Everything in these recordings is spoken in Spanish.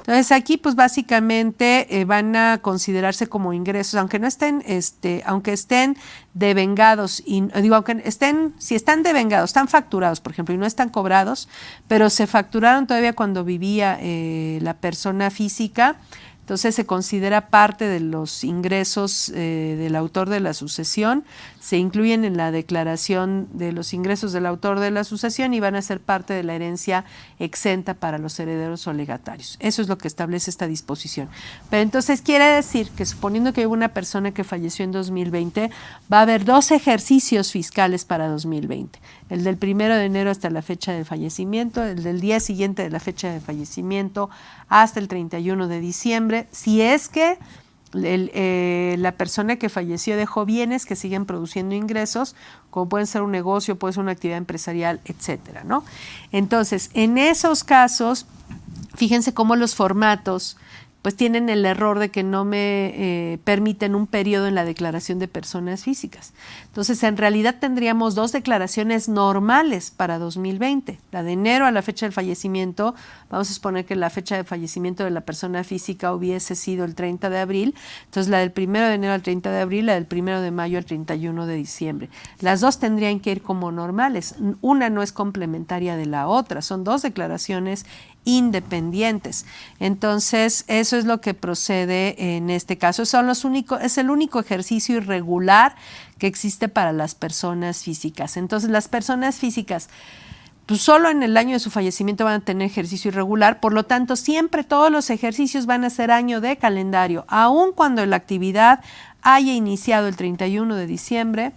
Entonces aquí pues básicamente van a considerarse como ingresos, aunque no estén, aunque estén devengados, y digo, aunque estén, si están devengados, están facturados, por ejemplo, y no están cobrados, pero se facturaron todavía cuando vivía la persona física. Entonces se considera parte de los ingresos del autor de la sucesión, se incluyen en la declaración de los ingresos del autor de la sucesión y van a ser parte de la herencia exenta para los herederos o legatarios. Eso es lo que establece esta disposición. Pero entonces quiere decir que suponiendo que hubo una persona que falleció en 2020, va a haber 2 ejercicios fiscales para 2020. El del 1 de enero hasta la fecha de fallecimiento, el del día siguiente de la fecha de fallecimiento hasta el 31 de diciembre, si es que la persona que falleció dejó bienes que siguen produciendo ingresos, como pueden ser un negocio, puede ser una actividad empresarial, etcétera, ¿no? Entonces, en esos casos, fíjense cómo los formatos pues tienen el error de que no me permiten un periodo en la declaración de personas físicas. Entonces, en realidad tendríamos 2 declaraciones normales para 2020. La de enero a la fecha del fallecimiento, vamos a suponer que la fecha de fallecimiento de la persona física hubiese sido el 30 de abril, entonces la del 1 de enero al 30 de abril, la del 1 de mayo al 31 de diciembre. Las 2 tendrían que ir como normales. Una no es complementaria de la otra, son 2 declaraciones independientes. Entonces, eso es lo que procede en este caso. Es el único ejercicio irregular que existe para las personas físicas. Entonces, las personas físicas, pues solo en el año de su fallecimiento van a tener ejercicio irregular, por lo tanto, siempre todos los ejercicios van a ser año de calendario, aun cuando la actividad haya iniciado el 31 de diciembre,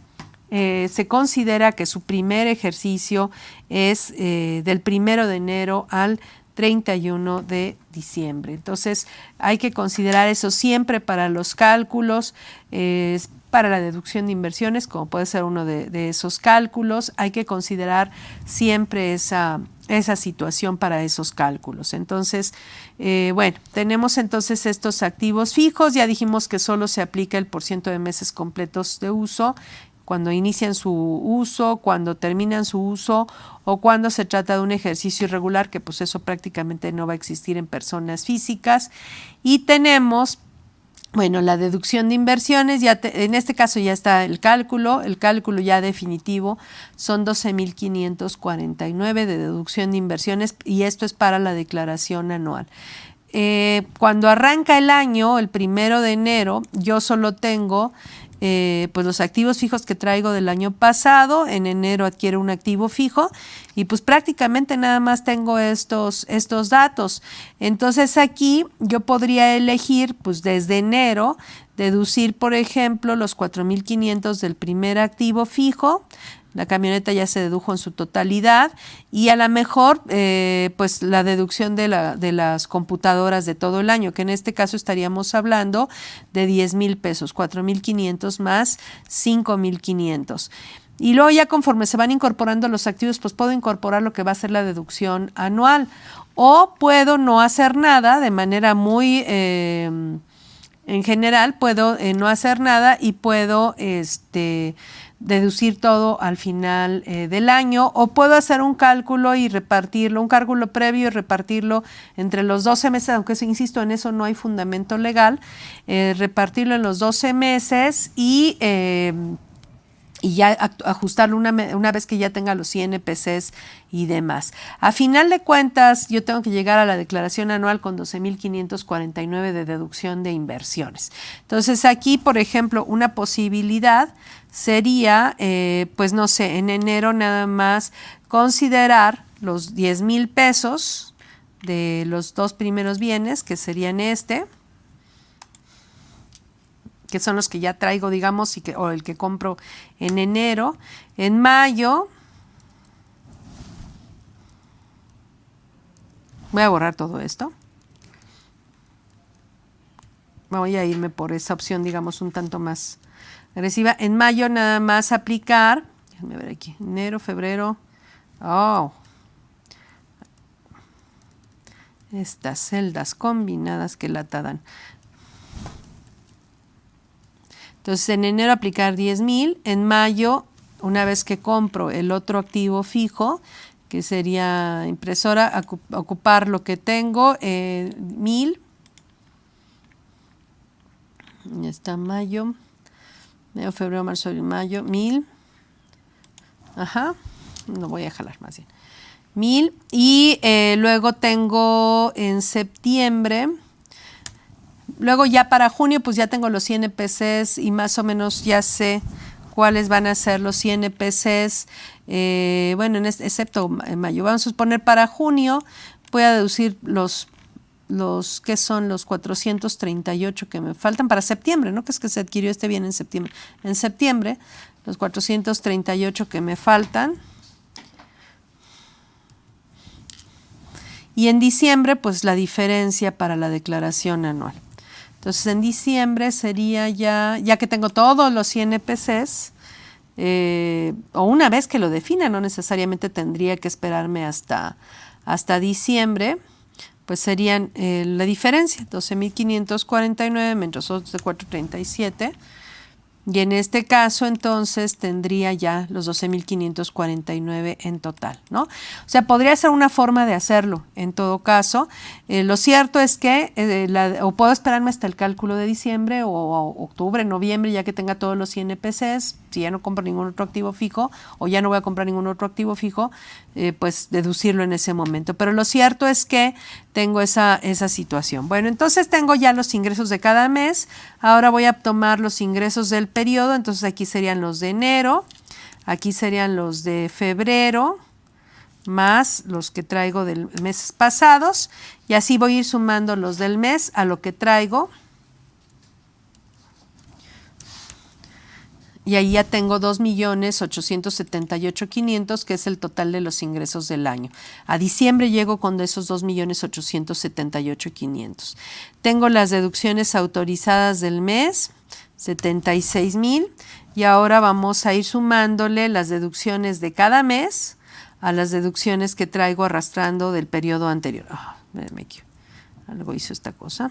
se considera que su primer ejercicio es del 1 de enero al 31 de diciembre. Entonces, hay que considerar eso siempre para los cálculos, para la deducción de inversiones, como puede ser uno de esos cálculos. Hay que considerar siempre esa situación para esos cálculos. Entonces, bueno, tenemos entonces estos activos fijos. Ya dijimos que solo se aplica el % de meses completos de uso, cuando inician su uso, cuando terminan su uso o cuando se trata de un ejercicio irregular, que pues eso prácticamente no va a existir en personas físicas. Y tenemos, bueno, la deducción de inversiones, en este caso ya está el cálculo ya definitivo, son 12.549 de deducción de inversiones y esto es para la declaración anual. Cuando arranca el año, el 1 de enero, yo solo tengo pues los activos fijos que traigo del año pasado. En enero adquiero un activo fijo y pues prácticamente nada más tengo estos datos. Entonces aquí yo podría elegir pues desde enero deducir, por ejemplo, los 4.500 del primer activo fijo. La camioneta ya se dedujo en su totalidad y a lo mejor pues la deducción de las computadoras de todo el año, que en este caso estaríamos hablando de 10,000 pesos, 4.500 más 5.500. Y luego ya conforme se van incorporando los activos, pues puedo incorporar lo que va a ser la deducción anual o puedo no hacer nada de manera muy... en general puedo no hacer nada y puedo deducir todo al final del año, o puedo hacer un cálculo y repartirlo, un cálculo previo y repartirlo entre los 12 meses, aunque insisto, en eso no hay fundamento legal, repartirlo en los 12 meses y ya ajustarlo una vez que ya tenga los INPCs y demás. A final de cuentas, yo tengo que llegar a la declaración anual con 12.549 de deducción de inversiones. Entonces aquí, por ejemplo, una posibilidad sería, pues no sé, en enero nada más considerar los 10,000 pesos de los 2 primeros bienes, que serían que son los que ya traigo, digamos, o el que compro en enero. En mayo, voy a borrar todo esto. Voy a irme por esa opción, digamos, un tanto más agresiva. En mayo nada más aplicar, déjenme ver aquí, enero, febrero, estas celdas combinadas que lata dan. Entonces, en enero aplicar 10,000, en mayo, una vez que compro el otro activo fijo, que sería impresora, ocupar lo que tengo, 1000. Ya está mayo, enero, febrero, marzo, abril, mayo, 1000. Ajá, no voy a jalar más bien. 1000. Y luego tengo en septiembre. Luego ya para junio, pues ya tengo los INPCs y más o menos ya sé cuáles van a ser los INPCs, bueno, excepto en mayo. Vamos a suponer para junio, voy a deducir los que son los 438 que me faltan para septiembre, ¿no? Que es que se adquirió este bien en septiembre. En septiembre, los 438 que me faltan. Y en diciembre, pues la diferencia para la declaración anual. Entonces, en diciembre sería ya que tengo todos los INPCs, o una vez que lo defina, no necesariamente tendría que esperarme hasta diciembre, pues serían la diferencia, 12.549 menos otros de 437. Y en este caso, entonces, tendría ya los 12.549 en total, ¿no? O sea, podría ser una forma de hacerlo, en todo caso. Lo cierto es que o puedo esperarme hasta el cálculo de diciembre o octubre, noviembre, ya que tenga todos los INPCs, si ya no compro ningún otro activo fijo o ya no voy a comprar ningún otro activo fijo, pues deducirlo en ese momento. Pero lo cierto es que tengo esa situación. Bueno, entonces tengo ya los ingresos de cada mes. Ahora voy a tomar los ingresos del periodo. Entonces aquí serían los de enero, aquí serían los de febrero, más los que traigo de meses pasados. Y así voy a ir sumando los del mes a lo que traigo. Y ahí ya tengo 2.878.500, que es el total de los ingresos del año. A diciembre llego con esos 2.878.500. Tengo las deducciones autorizadas del mes, 76,000. Y ahora vamos a ir sumándole las deducciones de cada mes a las deducciones que traigo arrastrando del periodo anterior. Algo hizo esta cosa.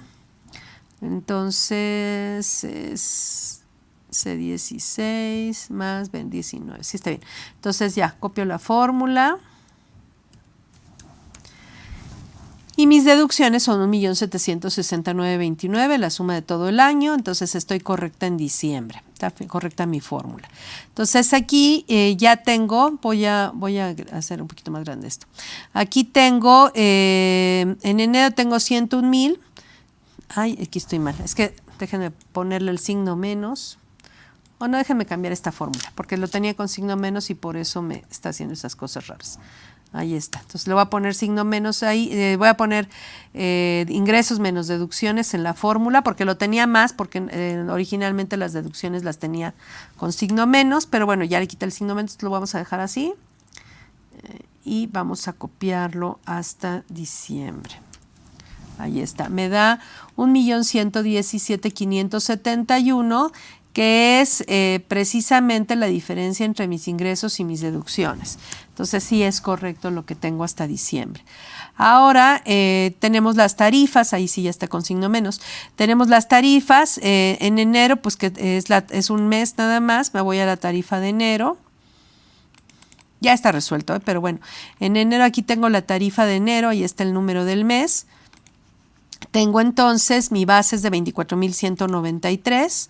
Entonces es C16 más B19. Sí, está bien. Entonces ya copio la fórmula. Y mis deducciones son 1.769.29, la suma de todo el año. Entonces estoy correcta en diciembre. Está correcta mi fórmula. Entonces aquí ya tengo, voy a hacer un poquito más grande esto. Aquí tengo, en enero tengo 101,000. Ay, aquí estoy mal. Es que déjenme ponerle el signo menos. O no, déjenme cambiar esta fórmula, porque lo tenía con signo menos y por eso me está haciendo esas cosas raras. Ahí está. Entonces le voy a poner signo menos ahí. Voy a poner ingresos menos deducciones en la fórmula, porque lo tenía más, porque originalmente las deducciones las tenía con signo menos, pero bueno, ya le quité el signo menos, lo vamos a dejar así. Y vamos a copiarlo hasta diciembre. Ahí está. Me da 1.117.571, que es precisamente la diferencia entre mis ingresos y mis deducciones. Entonces sí es correcto lo que tengo hasta diciembre. Ahora tenemos las tarifas, ahí sí ya está con signo menos. Tenemos las tarifas en enero, pues que es un mes nada más. Me voy a la tarifa de enero. Ya está resuelto, pero bueno, en enero aquí tengo la tarifa de enero, ahí está el número del mes. Tengo entonces mi base es de 24.193.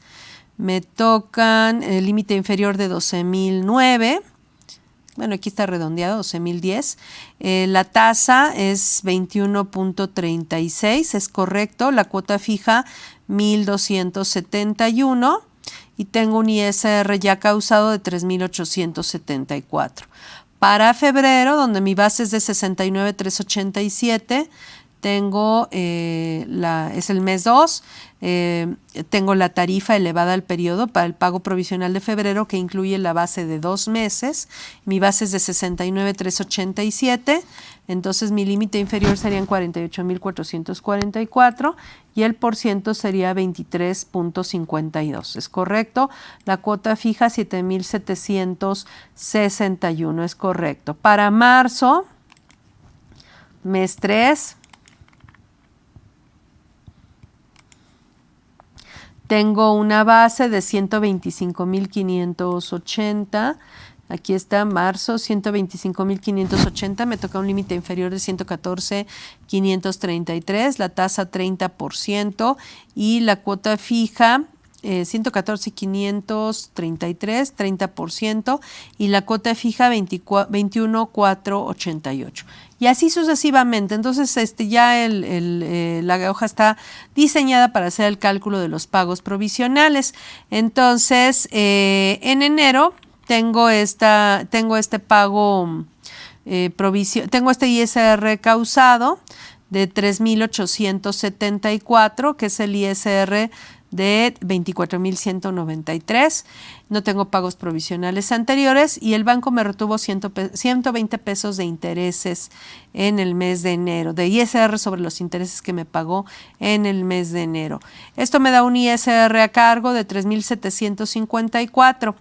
Me tocan el límite inferior de 12.009. Bueno, aquí está redondeado, 12.010. La tasa es 21.36, es correcto. La cuota fija, 1.271. Y tengo un ISR ya causado de 3.874. Para febrero, donde mi base es de 69.387, tengo, es el mes 2, tengo la tarifa elevada al periodo para el pago provisional de febrero, que incluye la base de 2 meses. Mi base es de 69.387, entonces mi límite inferior serían 48.444 y el porciento sería 23.52. ¿Es correcto? La cuota fija 7.761. Es correcto. Para marzo, mes 3, tengo una base de 125.580, Aquí está marzo, 125.580, me toca un límite inferior de 114.533, la tasa 30% y la cuota fija 114.533, 30%, y la cuota fija 21.488. Y así sucesivamente. Entonces, ya la hoja está diseñada para hacer el cálculo de los pagos provisionales. Entonces, en enero tengo este pago tengo este ISR causado de 3.874, que es el ISR de 24.193. No tengo pagos provisionales anteriores y el banco me retuvo 120 pesos de intereses en el mes de enero, de ISR sobre los intereses que me pagó en el mes de enero. Esto me da un ISR a cargo de 3.754.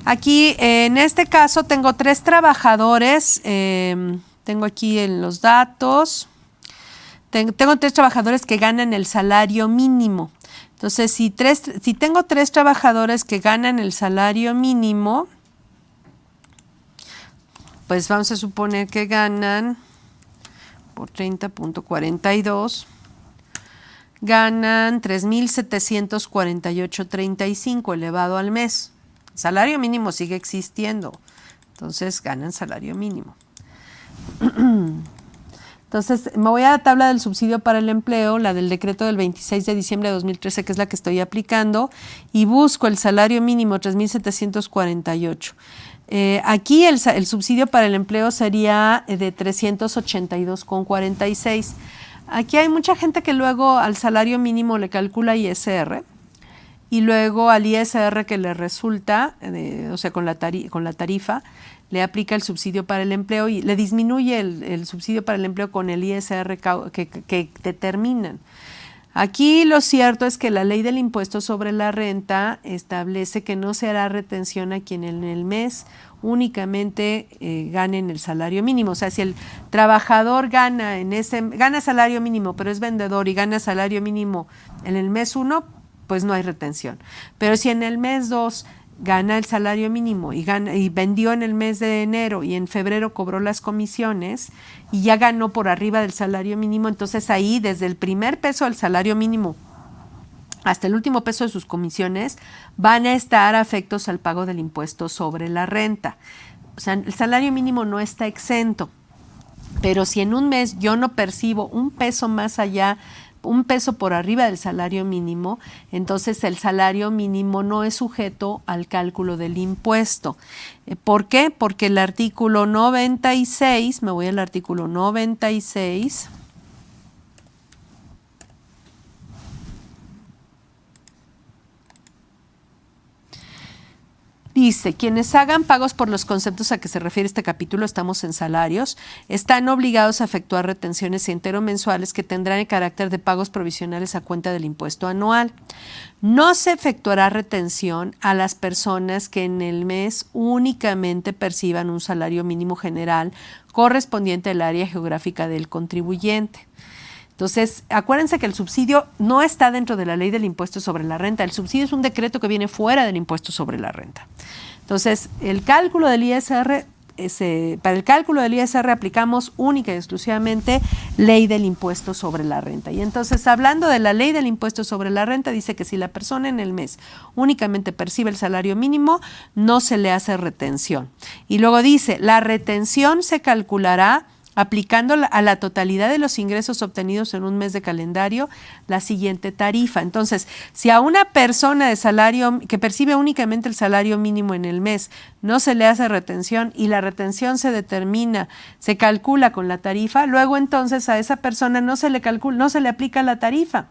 Aquí, en este caso, tengo 3 trabajadores. Tengo aquí en los datos. Tengo 3 trabajadores que ganan el salario mínimo. Entonces, si tengo 3 trabajadores que ganan el salario mínimo, pues vamos a suponer que ganan por 30.42, ganan 3.748.35 elevado al mes. El salario mínimo sigue existiendo, entonces ganan salario mínimo. Entonces, me voy a la tabla del subsidio para el empleo, la del decreto del 26 de diciembre de 2013, que es la que estoy aplicando, y busco el salario mínimo, 3.748. Aquí el subsidio para el empleo sería de 382.46. Aquí hay mucha gente que luego al salario mínimo le calcula ISR, y luego al ISR que le resulta, o sea, con la tarifa, le aplica el subsidio para el empleo y le disminuye el subsidio para el empleo con el ISR que determinan. Aquí lo cierto es que la ley del impuesto sobre la renta establece que no se hará retención a quien en el mes únicamente ganen el salario mínimo. O sea, si el trabajador gana salario mínimo, pero es vendedor y gana salario mínimo en el mes 1, pues no hay retención. Pero si en el mes 2 gana el salario mínimo y vendió en el mes de enero y en febrero cobró las comisiones y ya ganó por arriba del salario mínimo, entonces ahí desde el primer peso del salario mínimo hasta el último peso de sus comisiones van a estar afectos al pago del impuesto sobre la renta. O sea, el salario mínimo no está exento, pero si en un mes yo no percibo un peso más allá, un peso por arriba del salario mínimo, entonces el salario mínimo no es sujeto al cálculo del impuesto. ¿Por qué? Porque el artículo 96, me voy al artículo 96, dice, quienes hagan pagos por los conceptos a que se refiere este capítulo, estamos en salarios, están obligados a efectuar retenciones mensuales que tendrán el carácter de pagos provisionales a cuenta del impuesto anual. No se efectuará retención a las personas que en el mes únicamente perciban un salario mínimo general correspondiente al área geográfica del contribuyente. Entonces, acuérdense que el subsidio no está dentro de la ley del impuesto sobre la renta. El subsidio es un decreto que viene fuera del impuesto sobre la renta. Entonces, el cálculo del ISR, para el cálculo del ISR aplicamos única y exclusivamente ley del impuesto sobre la renta. Y entonces, hablando de la ley del impuesto sobre la renta, dice que si la persona en el mes únicamente percibe el salario mínimo, no se le hace retención. Y luego dice, la retención se calculará aplicando a la totalidad de los ingresos obtenidos en un mes de calendario la siguiente tarifa. Entonces, si a una persona de salario que percibe únicamente el salario mínimo en el mes no se le hace retención y la retención se determina, se calcula con la tarifa, luego entonces a esa persona no se le aplica la tarifa.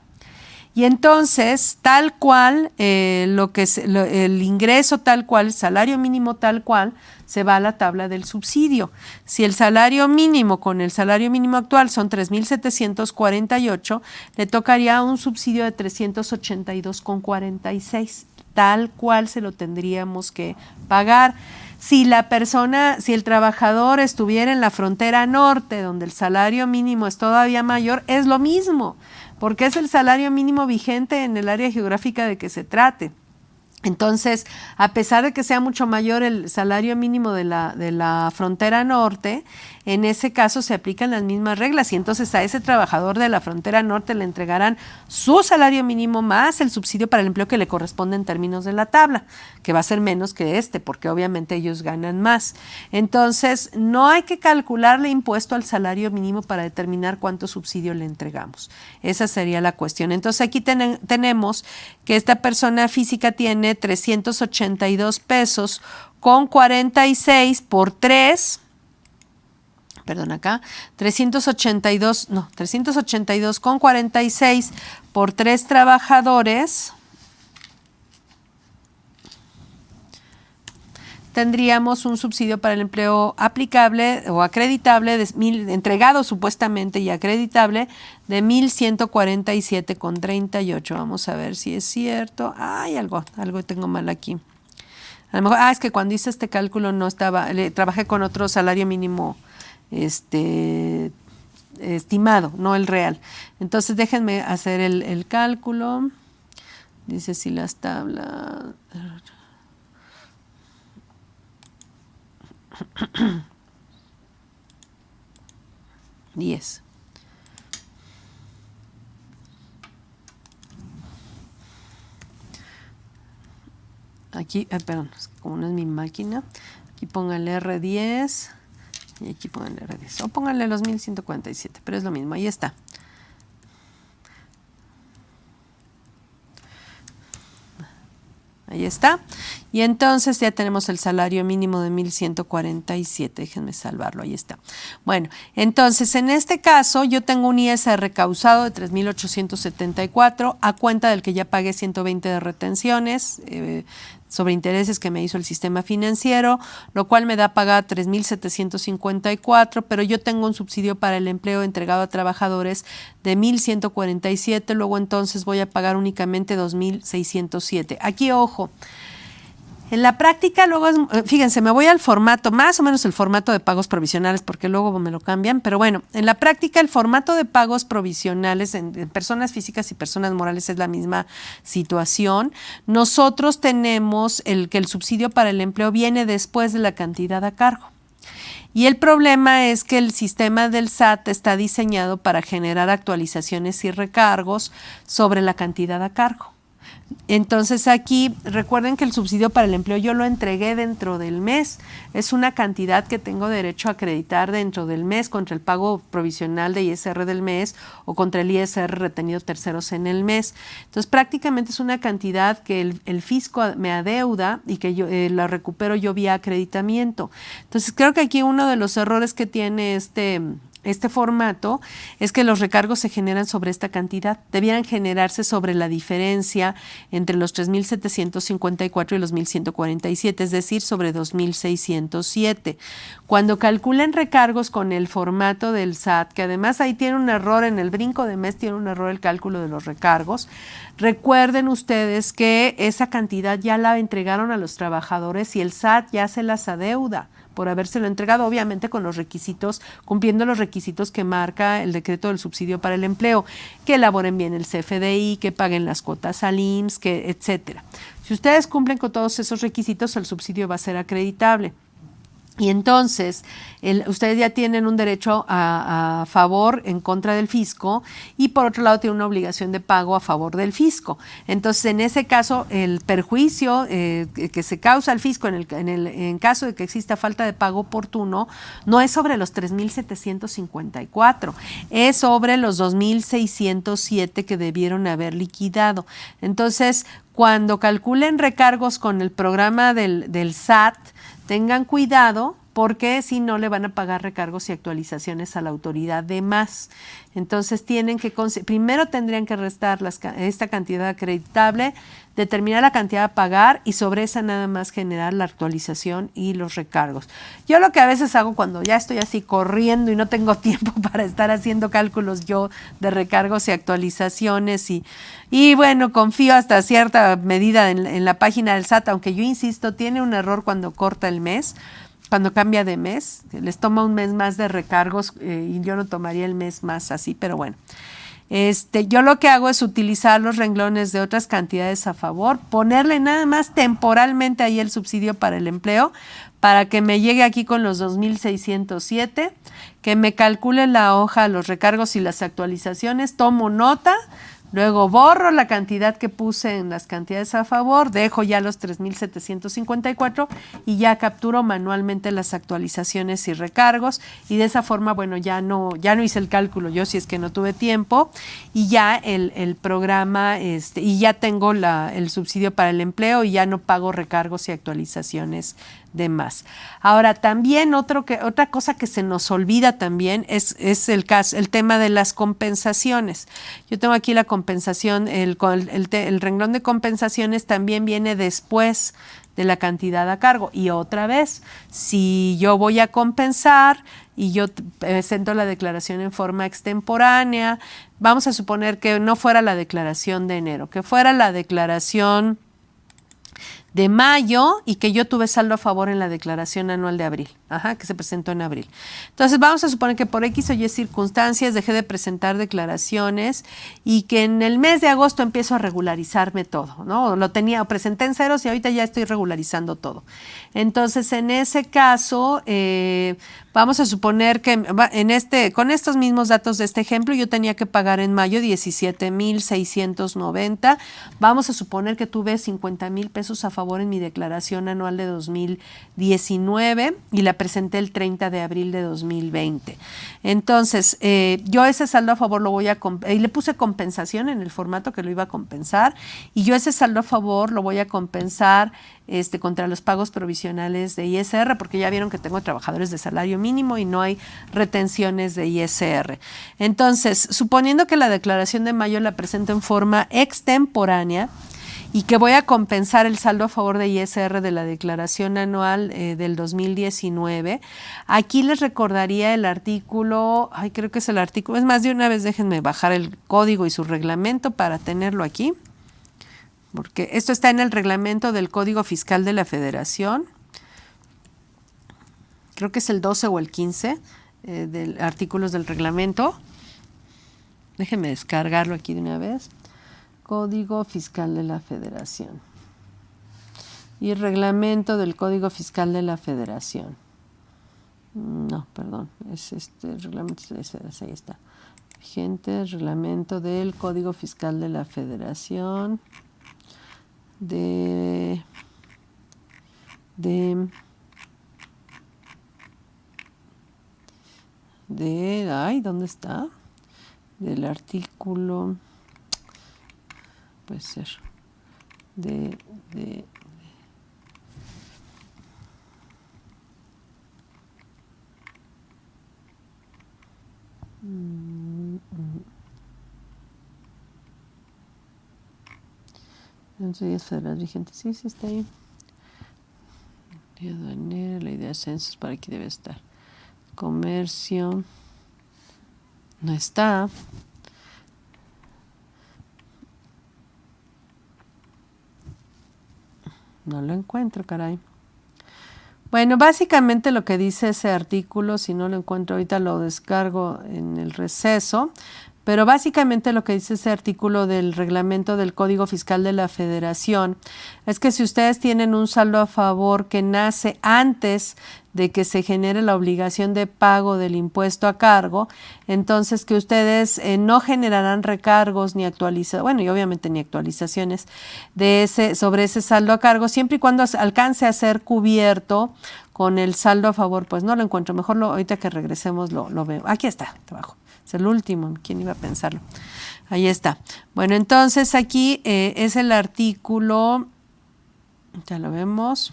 Y entonces, tal cual, el ingreso tal cual, el salario mínimo tal cual, se va a la tabla del subsidio. Si el salario mínimo con el salario mínimo actual son 3.748, le tocaría un subsidio de 382.46, tal cual se lo tendríamos que pagar. Si el trabajador estuviera en la frontera norte, donde el salario mínimo es todavía mayor, es lo mismo, porque es el salario mínimo vigente en el área geográfica de que se trate. Entonces, a pesar de que sea mucho mayor el salario mínimo de la frontera norte, en ese caso se aplican las mismas reglas y entonces a ese trabajador de la frontera norte le entregarán su salario mínimo más el subsidio para el empleo que le corresponde en términos de la tabla, que va a ser menos que porque obviamente ellos ganan más. Entonces, no hay que calcularle impuesto al salario mínimo para determinar cuánto subsidio le entregamos. Esa sería la cuestión. Entonces, aquí tenemos que esta persona física tiene 382 pesos con 46 por 3, perdón, acá, 382 con 46 por 3 trabajadores, tendríamos un subsidio para el empleo aplicable o acreditable, entregado supuestamente y acreditable, de 1,147,38. Vamos a ver si es cierto. Ay, algo tengo mal aquí. A lo mejor, es que cuando hice este cálculo no estaba, trabajé con otro salario mínimo estimado, no el real. Entonces déjenme hacer el cálculo. Dice si las tablas... 10. Aquí, perdón, como no es mi máquina, aquí pónganle R10 y aquí pónganle R10. O pónganle los 1,147, pero es lo mismo, ahí está. Ahí está. Y entonces ya tenemos el salario mínimo de 1,147. Déjenme salvarlo, ahí está. Bueno, entonces en este caso yo tengo un ISR causado de 3,874 a cuenta del que ya pagué 120 de retenciones sobre intereses que me hizo el sistema financiero, lo cual me da pagada 3,754, pero yo tengo un subsidio para el empleo entregado a trabajadores de 1,147, luego entonces voy a pagar únicamente 2,607. Aquí, ojo, en la práctica, luego, fíjense, me voy al formato, más o menos el formato de pagos provisionales, porque luego me lo cambian, pero bueno, en la práctica el formato de pagos provisionales en personas físicas y personas morales es la misma situación. Nosotros tenemos que el subsidio para el empleo viene después de la cantidad a cargo. Y el problema es que el sistema del SAT está diseñado para generar actualizaciones y recargos sobre la cantidad a cargo. Entonces aquí recuerden que el subsidio para el empleo yo lo entregué dentro del mes, es una cantidad que tengo derecho a acreditar dentro del mes contra el pago provisional de ISR del mes o contra el ISR retenido terceros en el mes. Entonces prácticamente es una cantidad que el fisco me adeuda y que yo la recupero yo vía acreditamiento. Entonces creo que aquí uno de los errores que tiene este formato es que los recargos se generan sobre esta cantidad, debieran generarse sobre la diferencia entre los 3,754 y los 1,147, es decir, sobre 2,607. Cuando calculen recargos con el formato del SAT, que además ahí tiene un error en el brinco de mes, tiene un error el cálculo de los recargos, recuerden ustedes que esa cantidad ya la entregaron a los trabajadores y el SAT ya se las adeuda por habérselo entregado, obviamente con los requisitos, cumpliendo los requisitos que marca el decreto del subsidio para el empleo, que elaboren bien el CFDI, que paguen las cuotas al IMSS, etcétera. Si ustedes cumplen con todos esos requisitos, el subsidio va a ser acreditable. Y entonces, ustedes ya tienen un derecho a favor en contra del fisco y por otro lado tienen una obligación de pago a favor del fisco. Entonces, en ese caso, el perjuicio que se causa al fisco en caso de que exista falta de pago oportuno no es sobre los 3,754, es sobre los 2,607 que debieron haber liquidado. Entonces, cuando calculen recargos con el programa del SAT, tengan cuidado porque si no le van a pagar recargos y actualizaciones a la autoridad de más. Entonces tienen que primero tendrían que restar esta cantidad acreditable, determinar la cantidad a pagar y sobre esa nada más generar la actualización y los recargos. Yo lo que a veces hago cuando ya estoy así corriendo y no tengo tiempo para estar haciendo cálculos yo de recargos y actualizaciones y bueno, confío hasta cierta medida en la página del SAT, aunque yo insisto, tiene un error cuando corta el mes, cuando cambia de mes, les toma un mes más de recargos y yo no tomaría el mes más así, pero bueno. Yo lo que hago es utilizar los renglones de otras cantidades a favor, ponerle nada más temporalmente ahí el subsidio para el empleo, para que me llegue aquí con los 2,607, que me calcule la hoja, los recargos y las actualizaciones, tomo nota, luego borro la cantidad que puse en las cantidades a favor, dejo ya los 3,754 y ya capturo manualmente las actualizaciones y recargos, y de esa forma, bueno, ya no hice el cálculo yo si es que no tuve tiempo, y ya el programa, y ya tengo el subsidio para el empleo y ya no pago recargos y actualizaciones de más. Ahora, también otra cosa que se nos olvida también es el tema de las compensaciones. Yo tengo aquí la compensación, el renglón de compensaciones también viene después de la cantidad a cargo. Y otra vez, si yo voy a compensar y yo presento la declaración en forma extemporánea, vamos a suponer que no fuera la declaración de enero, que fuera la declaración de mayo y que yo tuve saldo a favor en la declaración anual de abril, que se presentó en abril. Entonces vamos a suponer que por X o Y circunstancias dejé de presentar declaraciones y que en el mes de agosto empiezo a regularizarme todo, ¿no? Presenté en ceros y ahorita ya estoy regularizando todo. Entonces en ese caso, vamos a suponer que con estos mismos datos de este ejemplo yo tenía que pagar en mayo 17,690. Vamos a suponer que tuve 50,000 pesos a favor en mi declaración anual de 2019 y la presenté el 30 de abril de 2020. Entonces, yo ese saldo a favor y le puse compensación en el formato que lo iba a compensar, y yo ese saldo a favor lo voy a compensar contra los pagos provisionales de ISR, porque ya vieron que tengo trabajadores de salario mínimo y no hay retenciones de ISR. Entonces, suponiendo que la declaración de mayo la presento en forma extemporánea y que voy a compensar el saldo a favor de ISR de la declaración anual del 2019, aquí les recordaría el artículo, creo que es el artículo, es más, de una vez déjenme bajar el código y su reglamento para tenerlo aquí, porque esto está en el reglamento del Código Fiscal de la Federación. Creo que es el 12 o el 15 de artículos del reglamento. Déjenme descargarlo aquí de una vez. Código Fiscal de la Federación. Y el reglamento del Código Fiscal de la Federación. No, perdón, es el reglamento, ahí está. Vigente, reglamento del Código Fiscal de la Federación. ¿Dónde está? Del artículo, puede ser, Leyes federales vigentes, sí está ahí. Ley aduanera, ley de ascensos, para aquí debe estar. Comercio, no está. No lo encuentro, caray. Bueno, básicamente lo que dice ese artículo, si no lo encuentro ahorita lo descargo en el receso, pero básicamente lo que dice ese artículo del reglamento del Código Fiscal de la Federación es que si ustedes tienen un saldo a favor que nace antes de que se genere la obligación de pago del impuesto a cargo, entonces que ustedes no generarán recargos ni y obviamente ni actualizaciones sobre ese saldo a cargo, siempre y cuando alcance a ser cubierto con el saldo a favor. Pues no lo encuentro, mejor ahorita que regresemos lo veo. Aquí está, abajo. Es el último, ¿quién iba a pensarlo? Ahí está. Bueno, entonces aquí es el artículo, ya lo vemos.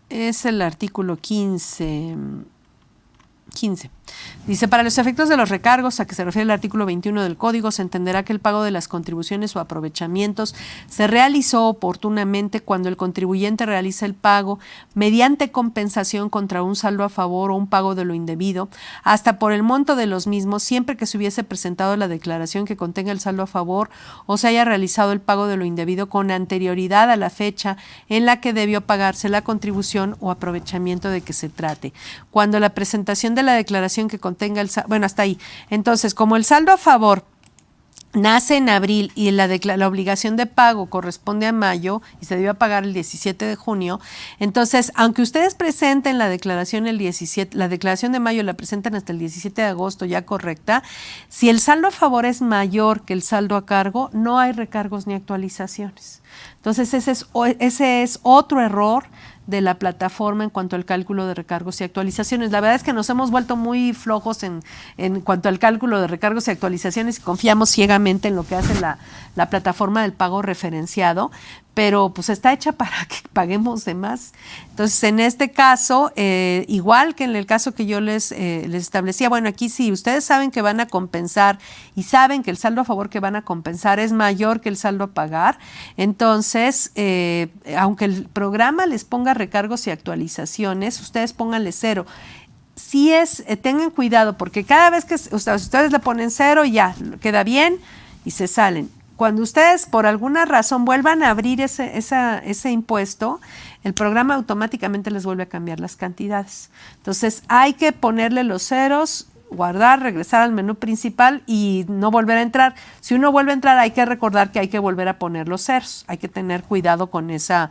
Es el artículo 15. Dice, para los efectos de los recargos a que se refiere el artículo 21 del Código, se entenderá que el pago de las contribuciones o aprovechamientos se realizó oportunamente cuando el contribuyente realiza el pago mediante compensación contra un saldo a favor o un pago de lo indebido, hasta por el monto de los mismos, siempre que se hubiese presentado la declaración que contenga el saldo a favor o se haya realizado el pago de lo indebido con anterioridad a la fecha en la que debió pagarse la contribución o aprovechamiento de que se trate. Cuando la presentación de la declaración que contenga bueno, hasta ahí. Entonces, como el saldo a favor nace en abril y la obligación de pago corresponde a mayo y se debió pagar el 17 de junio, entonces, aunque ustedes presenten la declaración el 17, la declaración de mayo la presentan hasta el 17 de agosto ya correcta, si el saldo a favor es mayor que el saldo a cargo, no hay recargos ni actualizaciones. Entonces, ese es otro error de la plataforma en cuanto al cálculo de recargos y actualizaciones. La verdad es que nos hemos vuelto muy flojos en cuanto al cálculo de recargos y actualizaciones y confiamos ciegamente en lo que hace la plataforma del pago referenciado, pero pues está hecha para que paguemos de más. Entonces, en este caso, igual que en el caso que yo les establecía, bueno, aquí sí, ustedes saben que van a compensar y saben que el saldo a favor que van a compensar es mayor que el saldo a pagar, entonces, aunque el programa les ponga recargos y actualizaciones, ustedes pónganle 0. Sí tengan cuidado, porque cada vez que ustedes le ponen 0, ya, queda bien y se salen. Cuando ustedes por alguna razón vuelvan a abrir ese impuesto, el programa automáticamente les vuelve a cambiar las cantidades. Entonces hay que ponerle los ceros, guardar, regresar al menú principal y no volver a entrar. Si uno vuelve a entrar, hay que recordar que hay que volver a poner los ceros. Hay que tener cuidado con ese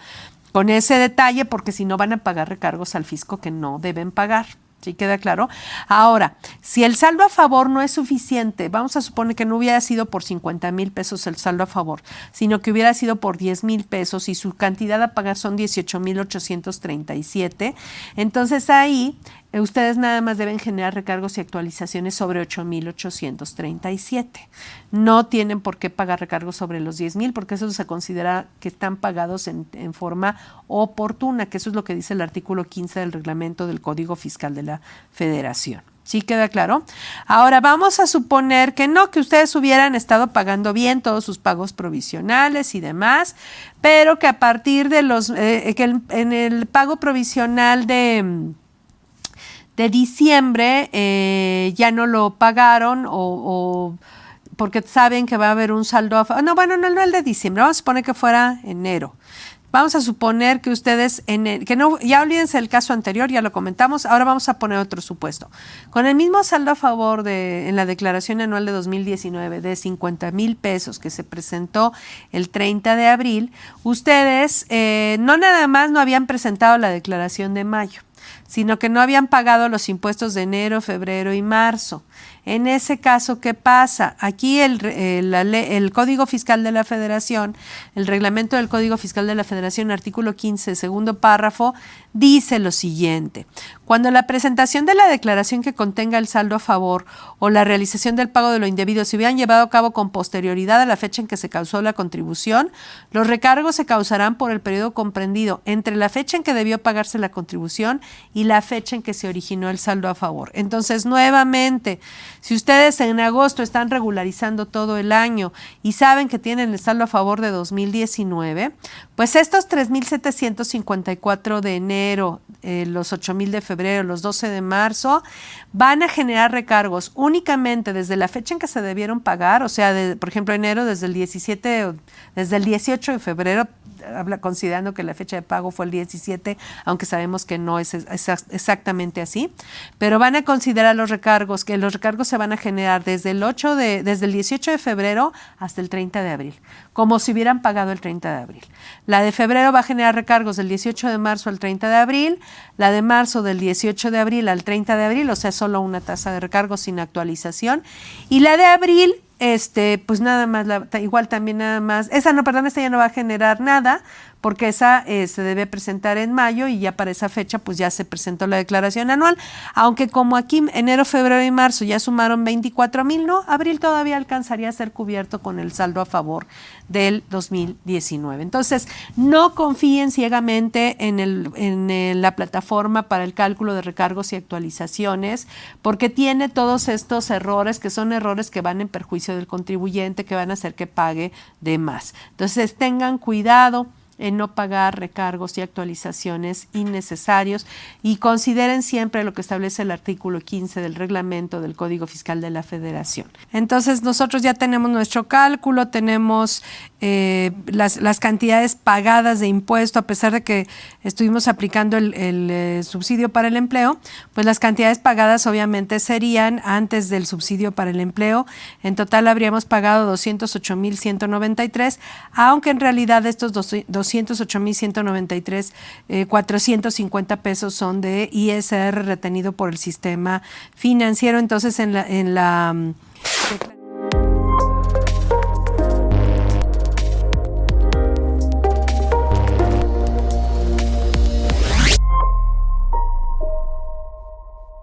detalle, porque si no van a pagar recargos al fisco que no deben pagar. ¿Sí queda claro? Ahora, si el saldo a favor no es suficiente, vamos a suponer que no hubiera sido por 50,000 pesos el saldo a favor, sino que hubiera sido por 10,000 pesos y su cantidad a pagar son 18,837, entonces ahí ustedes nada más deben generar recargos y actualizaciones sobre 8,837. No tienen por qué pagar recargos sobre los 10,000, porque eso se considera que están pagados en forma oportuna, que eso es lo que dice el artículo 15 del reglamento del Código Fiscal de la Federación. ¿Sí queda claro? Ahora vamos a suponer que no, que ustedes hubieran estado pagando bien todos sus pagos provisionales y demás, pero que a partir de en el pago provisional de diciembre ya no lo pagaron o porque saben que va a haber un saldo a favor. No, bueno, no el de diciembre, vamos a suponer que fuera enero. Vamos a suponer que ustedes, que no, ya olvídense el caso anterior, ya lo comentamos, ahora vamos a poner otro supuesto. Con el mismo saldo a favor en la declaración anual de 2019 de 50,000 pesos que se presentó el 30 de abril, ustedes no nada más no habían presentado la declaración de mayo, sino que no habían pagado los impuestos de enero, febrero y marzo. En ese caso, ¿qué pasa? Aquí el Código Fiscal de la Federación, el reglamento del Código Fiscal de la Federación, artículo 15, segundo párrafo, dice lo siguiente: cuando la presentación de la declaración que contenga el saldo a favor o la realización del pago de lo indebido se hubieran llevado a cabo con posterioridad a la fecha en que se causó la contribución, los recargos se causarán por el periodo comprendido entre la fecha en que debió pagarse la contribución y la fecha en que se originó el saldo a favor. Entonces, nuevamente, si ustedes en agosto están regularizando todo el año y saben que tienen el saldo a favor de 2019, pues estos 3,754 de enero, los 8,000 de febrero, los 12 de marzo, van a generar recargos únicamente desde la fecha en que se debieron pagar, o sea, por ejemplo, enero desde el 18 de febrero, considerando que la fecha de pago fue el 17, aunque sabemos que no es exactamente así, pero van a considerar los recargos, que los recargos se van a generar desde el 18 de febrero hasta el 30 de abril, como si hubieran pagado el 30 de abril. La de febrero va a generar recargos del 18 de marzo al 30 de abril, la de marzo del 18 de abril al 30 de abril, o sea, solo una tasa de recargos sin actualización, y la de abril, pues nada más, igual también nada más, esta ya no va a generar nada, porque esa se debe presentar en mayo y ya para esa fecha pues ya se presentó la declaración anual, aunque como aquí enero, febrero y marzo ya sumaron 24,000, no, abril todavía alcanzaría a ser cubierto con el saldo a favor del 2019. Entonces, no confíen ciegamente en la plataforma para el cálculo de recargos y actualizaciones, porque tiene todos estos errores que son errores que van en perjuicio del contribuyente, que van a hacer que pague de más. Entonces, tengan cuidado en no pagar recargos y actualizaciones innecesarios y consideren siempre lo que establece el artículo 15 del reglamento del Código Fiscal de la Federación. Entonces nosotros ya tenemos nuestro cálculo, tenemos las cantidades pagadas de impuesto, a pesar de que estuvimos aplicando el subsidio para el empleo, pues las cantidades pagadas obviamente serían antes del subsidio para el empleo. En total habríamos pagado 208,193, aunque en realidad estos 208,193, 450 pesos son de ISR retenido por el sistema financiero. Entonces en la